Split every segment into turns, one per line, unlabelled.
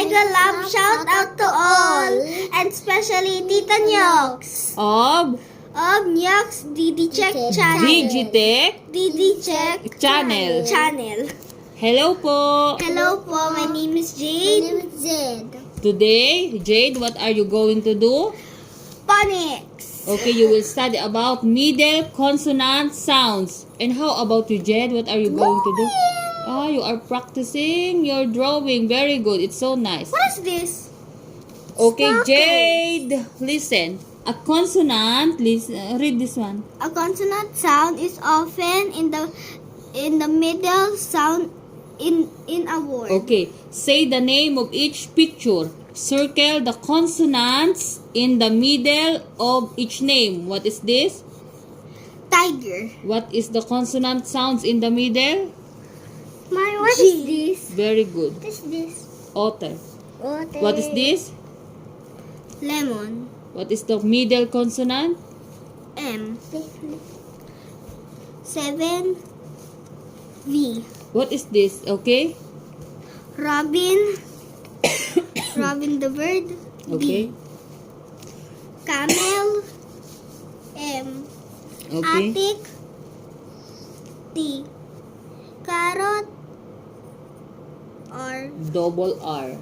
mega love shout out to all, and especially Tita Nyox of Nyox Digitech channel. Digitech channel.
Hello po.
Hello po, my name is Jade.
Today, Jade, what are you going to do?
Phonics.
Okay, you will study about middle consonant sounds. And how about you, Jade? What are you going to do? Ah, you are practicing your drawing. Very good. It's so nice.
What is this?
Okay,
Sparkles.
Jade, listen. A consonant, read this one.
A consonant sound is often in the middle sound in a word.
Okay, say the name of each picture. Circle the consonants in the middle of each name. What is this?
Tiger.
What is the consonant sounds in the middle?
What is this?
Very good.
What is this?
Otter. What is this?
Lemon.
What is the middle consonant?
M. 7. V.
What is this? Okay.
Robin. Robin the bird.
Okay.
B. Camel. M.
Okay.
Attic. T. Carrot. R.
Double R.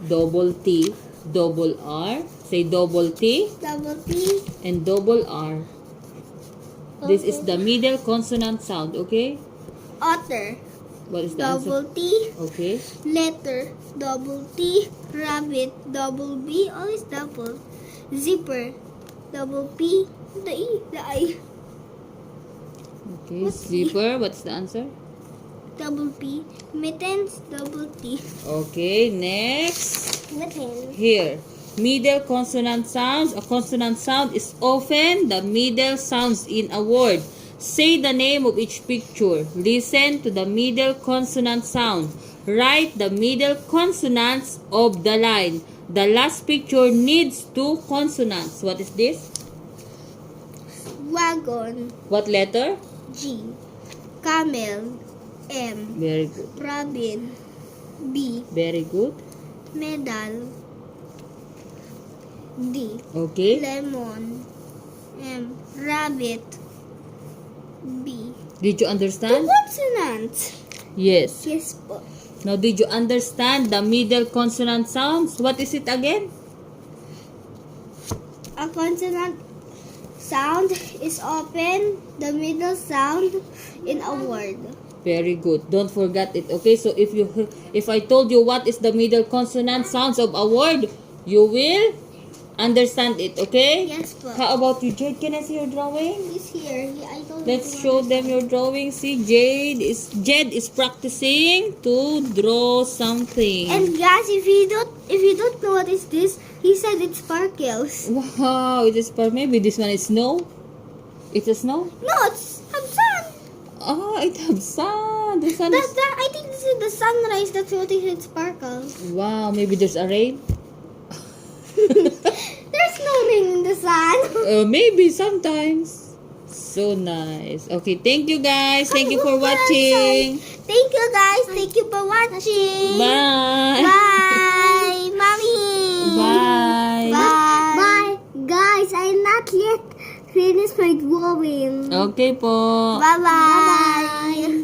Double T. Double R. Say double T
Double T.
and double R. This is the middle consonant sound. Okay.
Otter.
What is the
Double
answer?
T.
Okay.
Letter. Double T. Rabbit. Double B. Always double. Zipper. Double P. The E. The I.
Okay.
What's
Zipper. What's the answer?
Double P. Mittens. Double T.
Okay. Next.
Mittens.
Here. Middle consonant sounds. A consonant sound is often the middle sounds in a word. Say the name of each picture. Listen to the middle consonant sound. Write the middle consonants of the line. The last picture needs two consonants. What is this?
Wagon.
What letter?
G. Camel. M.
Very good.
Robin. B.
Very good.
Medal. D.
Okay.
Lemon. M. Rabbit. B.
Did you
Two
understand?
consonants.
Yes.
Yes po.
Now, did you understand the middle consonant sounds? What is it again?
A consonant sound is often the middle sound in a word.
Very good. Don't forget it. Okay, so if I told you what is the middle consonant sounds of a word, you will understand it. Okay?
Yes po.
How about you, Jade? Can I see your drawing?
He's here. I told
Let's
you
show them your drawing. See, Jade is practicing to draw something.
And guys, if you don't know what is this, he said it sparkles.
Wow, it is maybe this one is snow. It's a snow.
No, it's a sun.
Oh, it has sun. The sun is...
I think this is the sunrise. That's what he said sparkles.
Wow, maybe there's a rain.
There's no rain in the sun.
Maybe sometimes. So nice. Okay, thank you guys. Thank you for watching.
Thank you guys. Thank you for watching.
Bye.
Bye, mommy.
Bye.
Bye. Bye, guys. I'm not yet finished my drawing.
Okay po.
Bye bye.